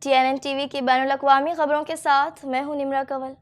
TNN TV की बैनुल-अक़वामी खबरों के साथ मैं हूं निम्रा कंवल।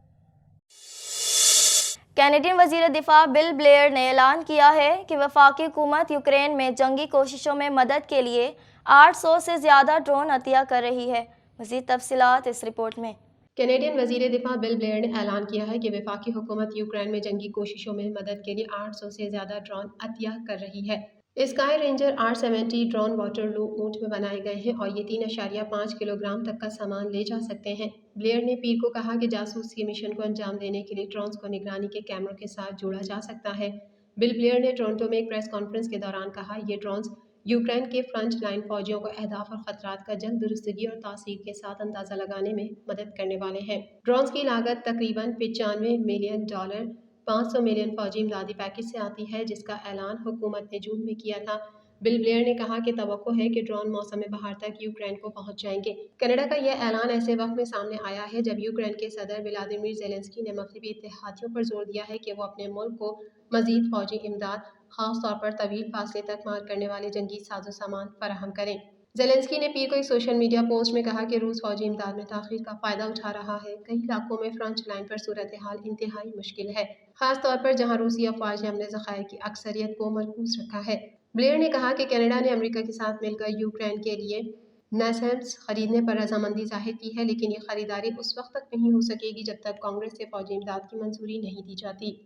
कैनेडियन वज़ीर दिफ़ा बिल ब्लेयर ने ऐलान किया है कि वफाकी हुकूमत यूक्रेन में जंगी कोशिशों में मदद के लिए 800 से ज़्यादा ड्रोन अतिया कर रही है। मज़ीद तफ़सीलात इस रिपोर्ट में। कैनेडियन वज़ीर दिफ़ा बिल ब्लेयर ने ऐलान किया है कि वफाकी हुकूमत यूक्रेन में जंगी कोशिशों में मदद के लिए 800 से ज़्यादा ड्रोन अतिया कर रही है। Sky ranger R70 drone Waterloo ऊँट में बनाए गए हैं और ये 3.5 किलोग्राम तक का सामान ले जा सकते हैं। ब्लेयर ने पीर को कहा कि जासूसी मिशन को अंजाम देने के लिए ड्रोन्स को निगरानी के कैमरों के साथ जोड़ा जा सकता है। बिल ब्लेयर ने टोरंटो में एक प्रेस कॉन्फ्रेंस के दौरान कहा, ये ड्रोन्स यूक्रेन के फ्रंट लाइन फौजियों को अहदाफ और खतरात का जल्द दुरुस्तगी और तासीर के साथ अंदाजा लगाने में मदद करने वाले हैं। ड्रोन्स की लागत तकरीबन $95 मिलियन, 500 मिलियन फौजी इमदादी पैकेज से आती है, जिसका ऐलान हुकूमत ने जून में किया था। बिल ब्लेयर ने कहा कि तवक्को है कि ड्रोन मौसम बहार तक यूक्रेन को पहुंच जाएंगे। कनाडा का यह ऐलान ऐसे वक्त में सामने आया है जब यूक्रेन के सदर व्लादिमीर ज़ेलेंस्की ने मग़रिबी इत्तेहादियों पर जोर दिया है कि वो अपने मुल्क को मजीद फौजी इमदाद, खास तौर पर तवील फासले तक मार करने वाले जंगी साजो सामान फराहम करें। ज़ेलेंस्की ने पीर को एक सोशल मीडिया पोस्ट में कहा कि रूस फौजी इमदाद में ताख़ीर का फ़ायदा उठा रहा है। कई इलाकों में फ्रंट लाइन पर सूरत हाल इंतहाई मुश्किल है, खास तौर पर जहाँ रूसी अफवाज ने अपने ज़खायर की अक्सरियत को मरकूज रखा है। ब्लेयर ने कहा कि कनाडा ने अमेरिका के साथ मिलकर यूक्रेन के लिए नैसम्स खरीदने पर रजामंदी जाहिर की है, लेकिन ये खरीदारी उस वक्त तक नहीं हो सकेगी जब तक कांग्रेस से फौजी इमदाद की मंजूरी नहीं दी जाती।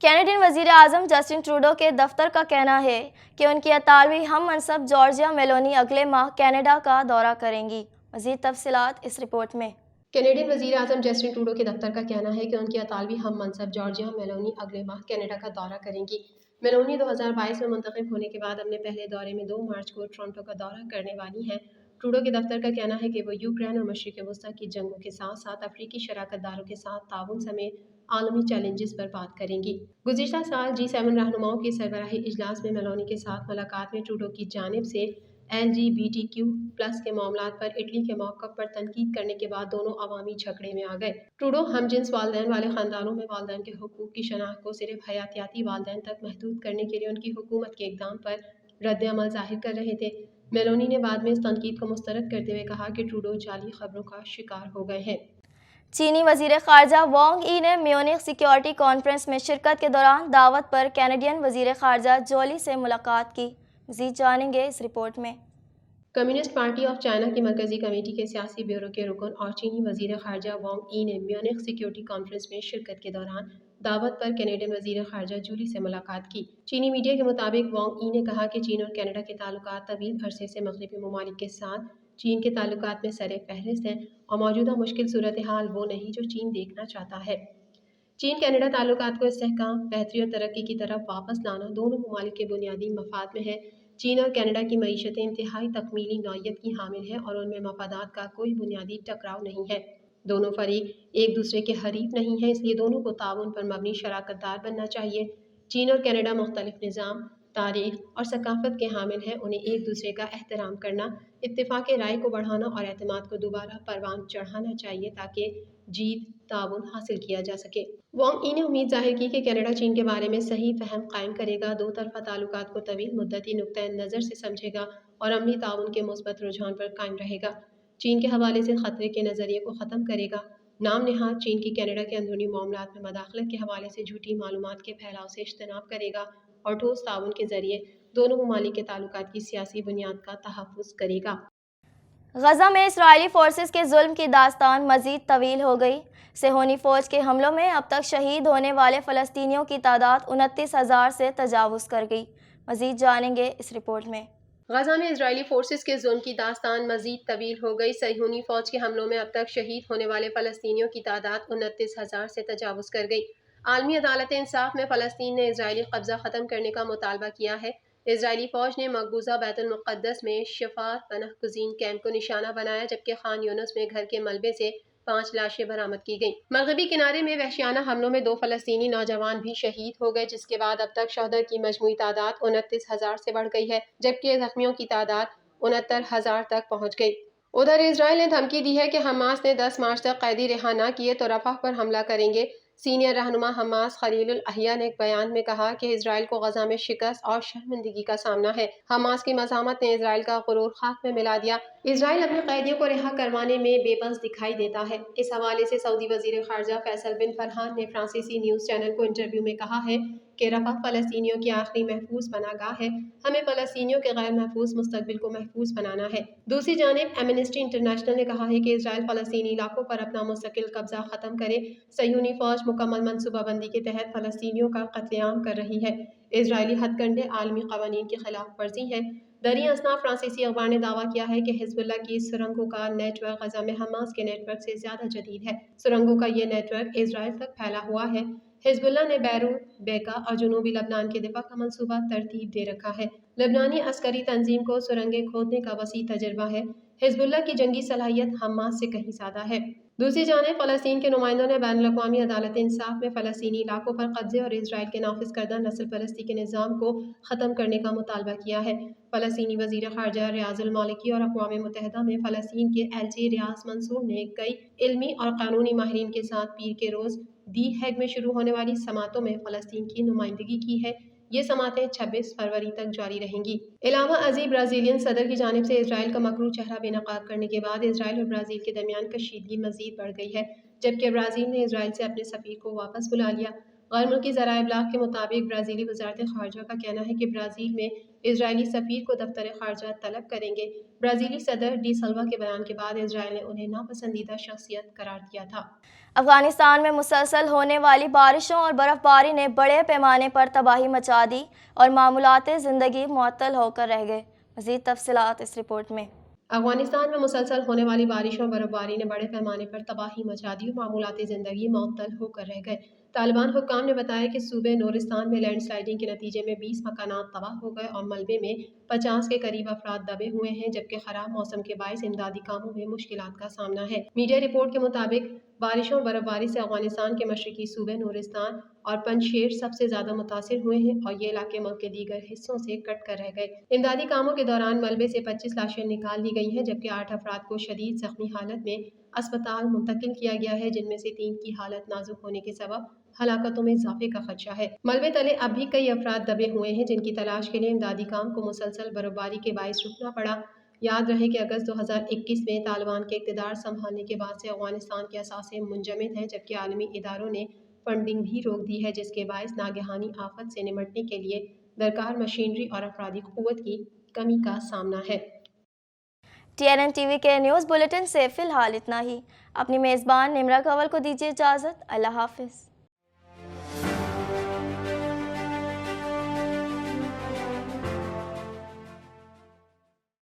कैनेडियन वज़ीर आज़म जस्टिन ट्रूडो के दफ्तर का कहना है कि उनकी अतालवी हम मनसब जॉर्जिया मेलोनी अगले माह कनाडा का दौरा करेंगी। मज़ीद तफसीलात इस रिपोर्ट में। कैनेडियन वज़ीर आज़म जस्टिन ट्रूडो के दफ्तर का कहना है कि उनकी अतालवी हम मनसब जॉर्जिया मेलोनी अगले माह कनाडा का दौरा करेंगी। मेलोनी 2022 में मुंतखब होने के बाद अपने पहले दौरे में 2 मार्च को टोरंटो का दौरा करने वाली हैं। ट्रूडो के दफ्तर का कहना है कि वो यूक्रेन और मशरिक़ वस्ती की जंगों के साथ साथ अफ्रीकी शराकतदारों के साथ ताउन समेत आलमी चैलेंजेस पर बात करेंगी। गुज़िश्ता साल G7 रहनुमाओं की सरबराही इजलास में मेलोनी के साथ मुलाकात में ट्रूडो की जानिब से LGBTQ+ के मामलात पर इटली के मौक़िफ़ पर तनकीद करने के बाद दोनों अवामी झगड़े में आ गए। ट्रूडो हमजिन्स वालिदैन वाले ख़ानदानों में वालिदैन के हुकूक़ की शनाख्त को सिर्फ हयातियाती वालिदैन तक महदूद करने के लिए उनकी हुकूमत के इक़दाम पर रद्द-ए-अमल ज़ाहिर कर रहे थे। मेलोनी ने बाद में इस तनकीद को मुस्तरद करते हुए कहा कि ट्रूडो जाली खबरों का शिकार हो गए हैं। चीनी वज़ीर ख़ारजा वांग यी ने म्यूनिख सिक्योरिटी कॉन्फ्रेंस में शिरकत के दौरान दावत पर कैनेडियन वज़ीर ख़ारजा जोली से मुलाकात की। मज़ीद जानेंगे इस रिपोर्ट में। कम्युनिस्ट पार्टी ऑफ चाइना की मरकज़ी कमेटी के सियासी ब्यूरो के रुकन और चीनी वज़ीर ख़ारजा वांग यी ने म्यूनिख सिक्योरिटी कॉन्फ्रेंस में शिरकत के दौरान दावत पर कैनेडियन वज़ीर ख़ारजा जूली से मुलाकात की। चीनी मीडिया के मुताबिक वांग यी ने कहा कि चीन और कनाडा के ताल्लुकात तवील अरसे से मग़रिबी ममालिक के साथ चीन के ताल्लुकात में सरे फहरिस्त हैं और मौजूदा मुश्किल सूरत हाल वो नहीं जो चीन देखना चाहता है। चीन कनाडा ताल्लुकात को इस्तेहकाम, बेहतरी और तरक्की की तरफ वापस लाना दोनों ममालिक के बुनियादी मफाद में है। चीन और कनाडा की मईशतें इंतहाई तकमीली नौइयत की हामिल हैं और उनमें मफादात का कोई बुनियादी टकराव नहीं है। दोनों फरीक एक दूसरे के हरीफ नहीं हैं, इसलिए दोनों को ताउन पर मबनी शराकतदार बनना चाहिए। चीन और कनाडा मुख्तलिफ निज़ाम, तारीख और सकाफत के हामिल हैं। उन्हें एक दूसरे का एहतराम करना, इत्तेफाक राय को बढ़ाना और एतमाद को दोबारा परवान चढ़ाना चाहिए ताकि जीत ताउन हासिल किया जा सके। वांग यी ने उम्मीद जाहिर की कि कनाडा चीन के बारे में सही फहम कायम करेगा, दो तरफ़ा ताल्लुकात को तवील मुद्दती नुक्ता नज़र से समझेगा और अमली ताउन के मुस्बत रुझान पर कायम रहेगा। चीन के हवाले से खतरे के नज़रिए को ख़त्म करेगा। नाम नेहाद चीन की कनाडा के अंदरूनी मामलात में मदाखलत के हवाले से झूठी मालूमात के फैलाव से इज्तनाब करेगा और ठोस ताउन के ज़रिए दोनों ममालिक के ताल्लुकात की सियासी बुनियाद का तहफ़्फ़ुज़ करेगा। गजा में इसराइली फोर्सेस के जुल्म की दास्तान मज़ीद तवील हो गई। सेहोनी फ़ौज के हमलों में अब तक शहीद होने वाले फ़लस्तीनियों की तादाद 29,000 से तजावुज़ कर गई। मज़ीद जानेंगे इस रिपोर्ट में। गजा में इजरायली फोर्सेस के जुल्म की दास्तान मज़ीद तवील हो गई। सेहोनी फ़ौज के हमलों में अब तक शहीद होने वाले फ़लस्तीनियों की तादाद 29,000 से तजावुज़ कर गई। आलमी अदालत इंसाफ में फ़लस्तीन ने इजरायली कब्ज़ा ख़त्म करने का मुतालबा किया है। इजरायली फ़ौज ने मकबूजा बैतुल मुक़द्दस में शिफ़ात पनाह गुज़ीन कैंप को निशाना बनाया, जबकि खान यूनुस में घर के मलबे से 5 लाशें बरामद की गईं। मग़रिबी किनारे में वहशियाना हमलों में 2 फ़लस्तीनी नौजवान भी शहीद हो गए, जिसके बाद अब तक शहदा की मजमूई तादाद 29,000 से बढ़ गई है, जबकि ज़ख्मियों की तादाद 69,000 तक पहुँच गई। उधर इजराइल ने धमकी दी है कि हमास ने 10 मार्च तक कैदी रिहा न किए तो रफ़ह पर हमला करेंगे। सीनियर रहनुमा हमास खलीलुल अहिया ने एक बयान में कहा कि इजराइल को गजा में शिकस्त और शर्मिंदगी का सामना है। हमास की मज़ामत ने इजराइल का गुरूर खाक में मिला दिया। اسرائیل اپنے قیدیوں کو رہا کروانے میں بے بس دکھائی دیتا ہے۔ اس حوالے سے سعودی وزیر خارجہ فیصل بن فرحان نے فرانسیسی نیوز چینل کو انٹرویو میں کہا ہے کہ رفح فلسطینیوں کی آخری محفوظ پناہ گاہ ہے، ہمیں فلسطینیوں کے غیر محفوظ مستقبل کو محفوظ بنانا ہے۔ دوسری جانب ایمنسٹی انٹرنیشنل نے کہا ہے کہ اسرائیل فلسطینی علاقوں پر اپنا مستقل قبضہ ختم کرے۔ صہیونی فوج مکمل منصوبہ بندی کے تحت فلسطینیوں کا قتل عام کر رہی ہے۔ اسرائیلی ہتھ کنڈے عالمی قوانین کی خلاف ورزی ہیں۔ دریں اثنا فرانسیسی اخبار نے دعویٰ کیا ہے کہ حزب اللہ کی سرنگوں کا نیٹ ورک غزہ میں حماس کے نیٹ ورک سے زیادہ جدید ہے۔ سرنگوں کا یہ نیٹ ورک اسرائیل تک پھیلا ہوا ہے۔ حزب اللہ نے بیروت، بیکا اور جنوبی لبنان کے دفاع کا منصوبہ ترتیب دے رکھا ہے۔ لبنانی عسکری تنظیم کو سرنگیں کھودنے کا وسیع تجربہ ہے۔ حزب اللہ کی جنگی صلاحیت حماس سے کہیں زیادہ ہے۔ دوسری جانب فلسطین کے نمائندوں نے بین الاقوامی عدالت انصاف میں فلسطینی علاقوں پر قبضے اور اسرائیل کے نافذ کردہ نسل پرستی کے نظام کو ختم کرنے کا مطالبہ کیا ہے۔ فلسطینی وزیر خارجہ ریاض المالکی اور اقوام متحدہ میں فلسطین کے ایلچی ریاض منصور نے کئی علمی اور قانونی ماہرین کے ساتھ پیر کے روز دی ہیگ میں شروع ہونے والی سماعتوں میں فلسطین کی نمائندگی کی ہے۔ یہ سماعتیں 26 فروری تک جاری رہیں گی۔ علاوہ ازیں برازیلین صدر کی جانب سے اسرائیل کا مکروہ چہرہ بے نقاب کرنے کے بعد اسرائیل اور برازیل کے درمیان کشیدگی مزید بڑھ گئی ہے، جبکہ برازیل نے اسرائیل سے اپنے سفیر کو واپس بلا لیا۔ غیر ملکی ذرائع ابلاغ کے مطابق برازیلی وزارت خارجہ کا کہنا ہے کہ برازیل میں اسرائیلی سفیر کو دفتر خارجہ طلب کریں گے۔ برازیلی صدر ڈی سلوا کے بیان کے بعد اسرائیل نے انہیں ناپسندیدہ شخصیت قرار دیا تھا۔ افغانستان میں مسلسل ہونے والی بارشوں اور برف باری نے بڑے پیمانے پر تباہی مچا دی اور معمولات زندگی معطل ہو کر رہ گئے۔ مزید تفصیلات اس رپورٹ میں۔ افغانستان میں مسلسل ہونے والی بارشوں اور برف باری نے بڑے پیمانے پر تباہی مچا دی اور معمولات زندگی معطل ہو کر رہ گئے۔ طالبان حکام نے بتایا کہ صوبے نورستان میں لینڈ سلائیڈنگ کے نتیجے میں 20 مکانات تباہ ہو گئے اور ملبے میں 50 کے قریب افراد دبے ہوئے ہیں، جبکہ خراب موسم کے باعث امدادی کاموں میں مشکلات کا سامنا ہے۔ میڈیا رپورٹ کے مطابق بارشوں اور برف باری سے افغانستان کے مشرقی صوبے نورستان اور پنجشیر سب سے زیادہ متاثر ہوئے ہیں اور یہ علاقے ملک کے دیگر حصوں سے کٹ کر رہ گئے۔ امدادی کاموں کے دوران ملبے سے 25 لاشیں نکال لی گئی ہیں، جبکہ 8 افراد کو شدید زخمی حالت میں اسپتال منتقل کیا گیا ہے، جن میں سے 3 کی حالت نازک ہونے کے سبب ہلاکتوں میں اضافے کا خدشہ ہے۔ ملبے تلے اب بھی کئی افراد دبے ہوئے ہیں، جن کی تلاش کے لیے امدادی کام کو مسلسل برف باری کے باعث رکنا پڑا۔ یاد رہے کہ اگست 2021 میں طالبان کے اقتدار سنبھالنے کے بعد سے افغانستان کے اثاثے منجمد ہیں، جبکہ عالمی اداروں نے فنڈنگ بھی روک دی ہے، جس کے باعث ناگہانی آفت سے نمٹنے کے لیے درکار مشینری اور افرادی قوت کی کمی کا سامنا ہے۔ TNN ٹی وی کے نیوز بلیٹن سے فی الحال اتنا ہی۔ اپنی میزبان نمرہ کنول کو دیجیے اجازت۔ اللہ حافظ۔